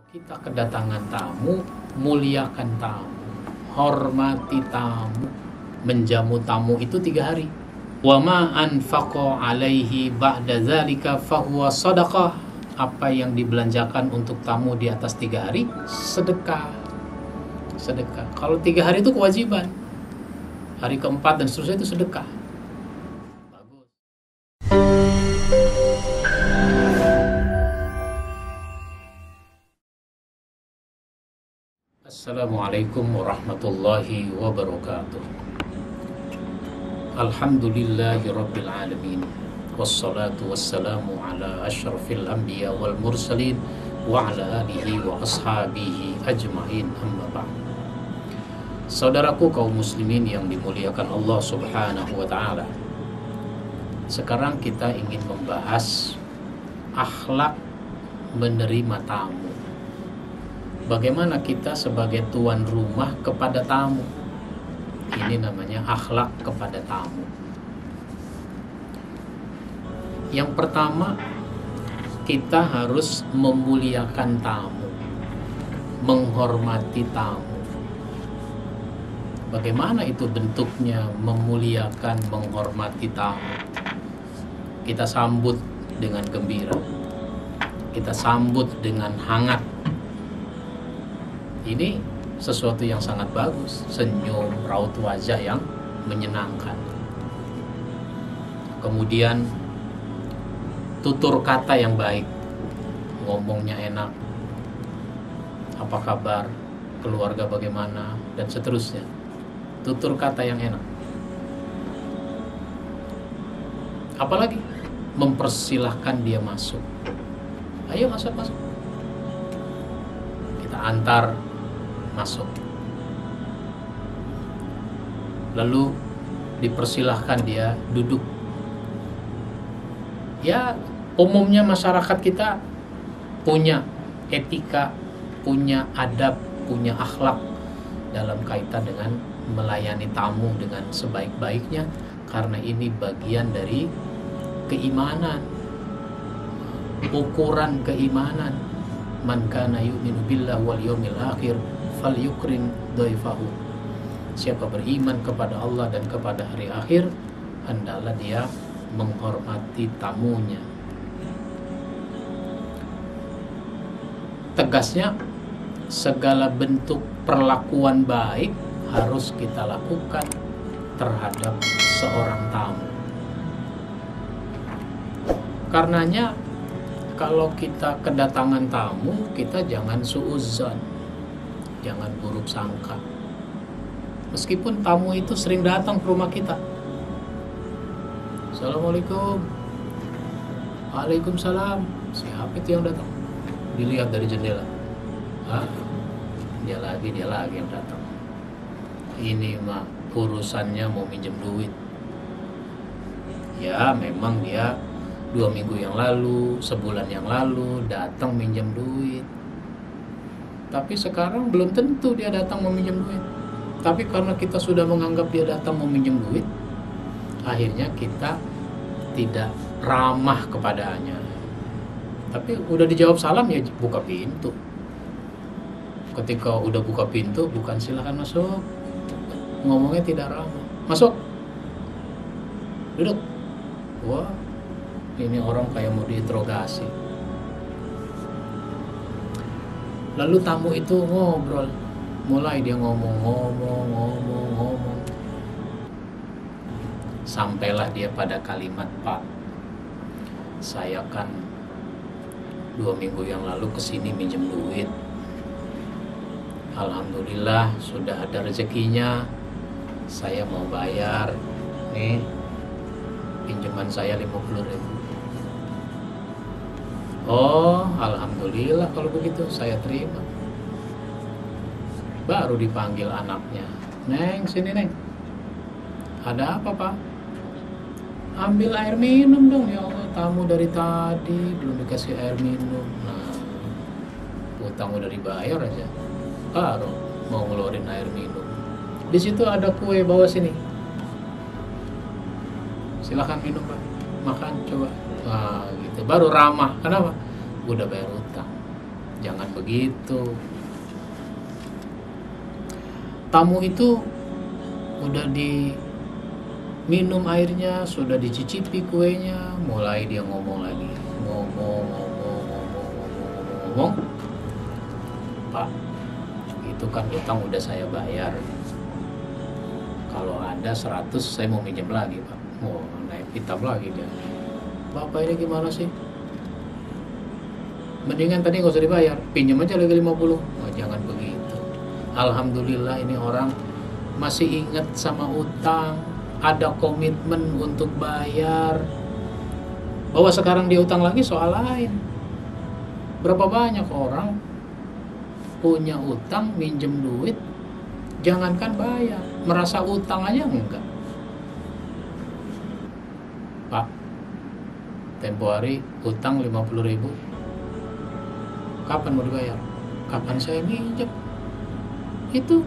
Kita kedatangan tamu, muliakan tamu, hormati tamu, menjamu tamu itu 3 hari. Wa ma anfaqa alaihi ba'da dzalika fahuwa shadaqah. Apa yang dibelanjakan untuk tamu di atas 3 hari, sedekah. Sedekah. Kalau 3 hari itu kewajiban. Hari keempat dan seterusnya itu sedekah. Bagus. Assalamualaikum warahmatullahi wabarakatuh. Alhamdulillahi rabbil alamin. Wassalatu wassalamu ala asyrafil anbiya wal mursalin wa ala alihi wa ashabihi ajmain, amma ba'd. Saudaraku kaum muslimin yang dimuliakan Allah subhanahu wa ta'ala, sekarang kita ingin membahas akhlak menerima tamu. Bagaimana kita sebagai tuan rumah kepada tamu. Ini namanya akhlak kepada tamu. Yang pertama, kita harus memuliakan tamu, menghormati tamu. Bagaimana itu bentuknya memuliakan, menghormati tamu? Kita sambut dengan gembira. Kita sambut dengan hangat. Ini sesuatu yang sangat bagus, senyum, raut wajah yang menyenangkan. Kemudian tutur kata yang baik, ngomongnya enak, apa kabar, keluarga bagaimana, dan seterusnya. Tutur kata yang enak. Apalagi mempersilahkan dia masuk. Ayo masuk. Kita antar masuk, lalu dipersilahkan dia duduk. Ya, umumnya masyarakat kita punya etika, punya adab, punya akhlak dalam kaitan dengan melayani tamu dengan sebaik-baiknya, karena ini bagian dari keimanan, ukuran keimanan. Man kana yu'minu billahi wal yawmil akhir falyukrim dhaifahu. Siapa beriman kepada Allah dan kepada hari akhir, hendaklah dia menghormati tamunya. Tegasnya, segala bentuk perlakuan baik harus kita lakukan terhadap seorang tamu. Karenanya, kalau kita kedatangan tamu, kita jangan suudzon, jangan buruk sangka. Meskipun tamu itu sering datang ke rumah kita. Assalamualaikum. Waalaikumsalam. Siapa itu yang datang? Dilihat dari jendela. Dia lagi yang datang. Ini mah urusannya mau minjem duit. Ya, memang dia 2 minggu yang lalu, sebulan yang lalu datang minjem duit. Tapi sekarang belum tentu dia datang mau minjem duit. Tapi karena kita sudah menganggap dia datang mau minjem duit, akhirnya kita tidak ramah kepadanya. Tapi udah dijawab salam, ya buka pintu. Ketika udah buka pintu, bukan silakan masuk, ngomongnya tidak ramah. Masuk, duduk. Wah, ini orang kayak mau diinterogasi. Lalu tamu itu ngobrol. Mulai dia ngomong. Sampailah dia pada kalimat, Pak, saya kan 2 minggu yang lalu kesini minjem duit. Alhamdulillah sudah ada rezekinya. Saya mau bayar. Nih, pinjaman saya 50.000. Oh, alhamdulillah kalau begitu, saya terima. Baru dipanggil anaknya. Neng, sini Neng. Ada apa, Pak? Ambil air minum dong. Ya Allah, tamu dari tadi belum dikasih air minum. Nah, utang udah dibayar aja, baru mau ngeluarin air minum. Di situ ada kue, bawa sini. Silakan minum, Pak. Makan, coba. Nah, gitu. Baru ramah. Kenapa? Udah bayar utang. Jangan begitu. Tamu itu udah diminum airnya, sudah dicicipi kuenya, mulai dia ngomong lagi. Ngomong. Pak, itu kan utang udah saya bayar. Kalau ada 100 saya mau minjem lagi, Pak. Oh, naik hitam lagi dia. Bapak ini gimana sih? Mendingan tadi nggak usah dibayar, pinjam aja lagi 50. Oh, jangan begitu. Alhamdulillah ini orang masih ingat sama utang, ada komitmen untuk bayar. Bahwa sekarang dia utang lagi soal lain. Berapa banyak orang punya utang, minjem duit, jangankan bayar, merasa utang aja enggak. Pak, tempo hari utang 50.000, kapan mau dibayar? Kapan saya minjem? Itu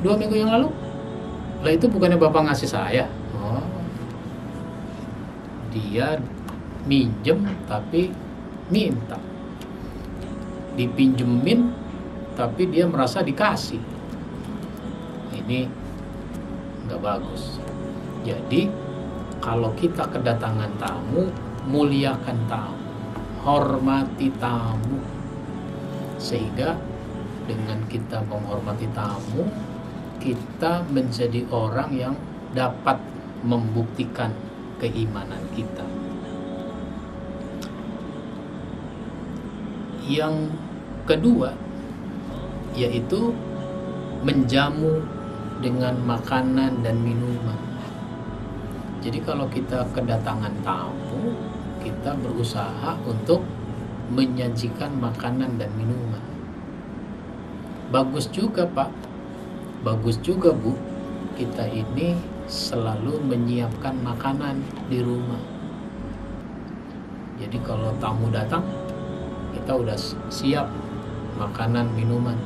2 minggu yang lalu. Lah itu bukannya Bapak ngasih saya? Oh, dia minjem tapi minta, dipinjemin tapi dia merasa dikasih. Ini nggak bagus. Jadi kalau kita kedatangan tamu, muliakan tamu, hormati tamu, sehingga dengan kita menghormati tamu, kita menjadi orang yang dapat membuktikan keimanan kita. Yang kedua yaitu menjamu dengan makanan dan minuman. Jadi kalau kita kedatangan tamu, kita berusaha untuk menyajikan makanan dan minuman. Bagus juga, Pak, bagus juga, Bu, kita ini selalu menyiapkan makanan di rumah. Jadi kalau tamu datang, kita udah siap makanan minuman.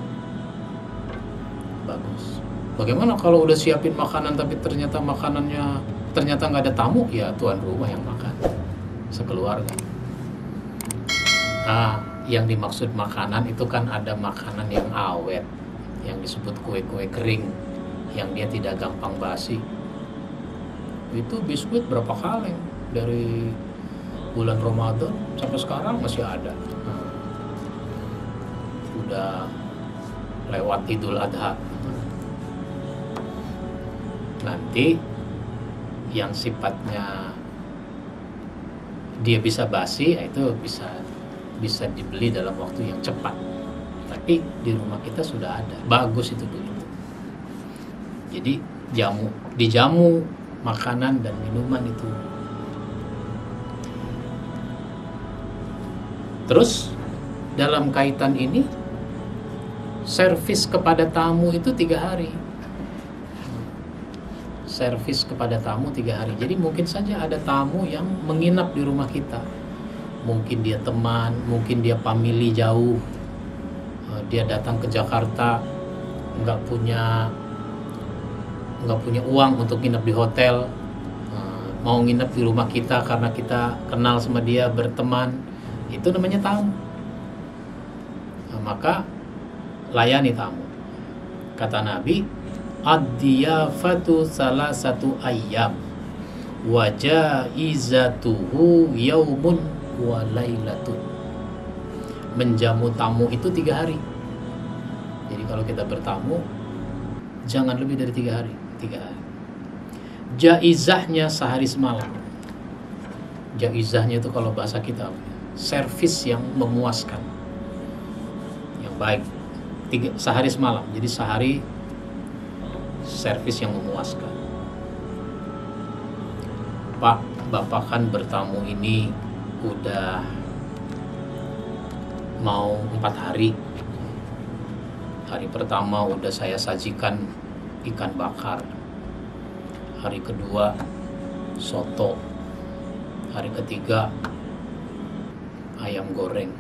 Bagus. Bagaimana kalau udah siapin makanan tapi ternyata makanannya nggak ada tamu? Ya tuan rumah yang makan sekeluarga. Nah, yang dimaksud makanan itu kan ada makanan yang awet, yang disebut kue-kue kering, yang dia tidak gampang basi. Itu biskuit berapa kaleng dari bulan Ramadan sampai sekarang masih ada. Udah lewat Idul Adha. Nanti yang sifatnya dia bisa basi, itu bisa dibeli dalam waktu yang cepat. Tapi di rumah kita sudah ada. Bagus itu dulu. Jadi dijamu makanan dan minuman itu. Terus dalam kaitan ini, servis kepada tamu itu 3 hari. Servis kepada tamu 3 hari. Jadi mungkin saja ada tamu yang menginap di rumah kita. Mungkin dia teman, mungkin dia family jauh. Dia datang ke Jakarta, nggak punya uang untuk nginep di hotel, mau nginep di rumah kita karena kita kenal sama dia, berteman. Itu namanya tamu. Maka layani tamu. Kata Nabi, ad-diyafatu salasatu ayyam wa jaizatuhu yaumun wa lailatun. Menjamu tamu itu 3 hari. Jadi kalau kita bertamu, jangan lebih dari 3 hari. 3 hari. Jaizahnya sehari semalam. Jaizahnya itu kalau bahasa kita, servis yang memuaskan, yang baik. Sehari semalam. Jadi sehari servis yang memuaskan. Pak, Bapak kan bertamu ini udah mau 4 hari. Hari pertama udah saya sajikan ikan bakar. Hari kedua soto. Hari ketiga ayam goreng.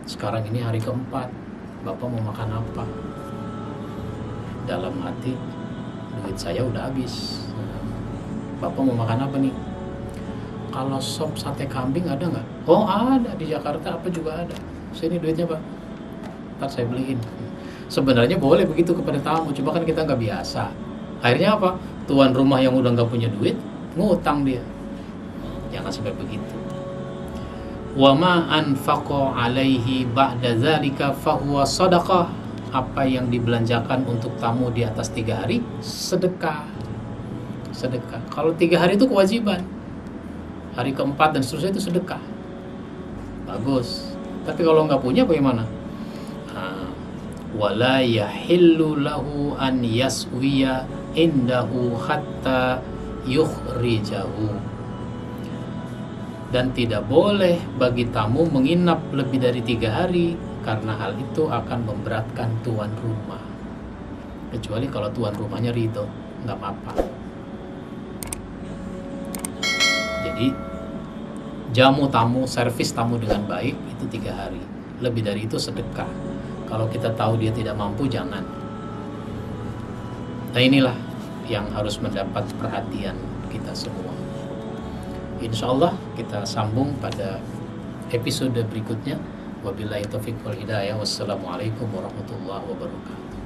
Sekarang ini hari keempat. Bapak mau makan apa? Dalam hati, duit saya udah habis. Bapak mau makan apa nih? Kalau sop sate kambing ada nggak? Oh ada, di Jakarta apa juga ada. Sini duitnya, Pak. ntar saya beliin. Sebenarnya boleh begitu kepada tamu, cuma kan kita nggak biasa. Akhirnya apa? Tuan rumah yang udah nggak punya duit ngutang dia. Jangan sampai begitu. Wa ma anfaqa alaihi ba'da dzalika fahuwa shadaqah. Apa yang dibelanjakan untuk tamu di atas 3 hari, sedekah. Sedekah. Kalau 3 hari itu kewajiban, hari keempat dan seterusnya itu sedekah. Bagus. Tapi kalau nggak punya bagaimana? Wala yahillu lahu an yaswiya indahu hatta yukhrijahu. Dan tidak boleh bagi tamu menginap lebih dari 3 hari, karena hal itu akan memberatkan tuan rumah. Kecuali kalau tuan rumahnya ridho, nggak apa-apa. Jadi jamu tamu, servis tamu dengan baik itu 3 hari. Lebih dari itu sedekah. Kalau kita tahu dia tidak mampu, jangan. Nah, inilah yang harus mendapat perhatian kita semua. Insya Allah kita sambung pada episode berikutnya. Wabillahi taufiq wal hidayah. Wassalamualaikum warahmatullahi wabarakatuh.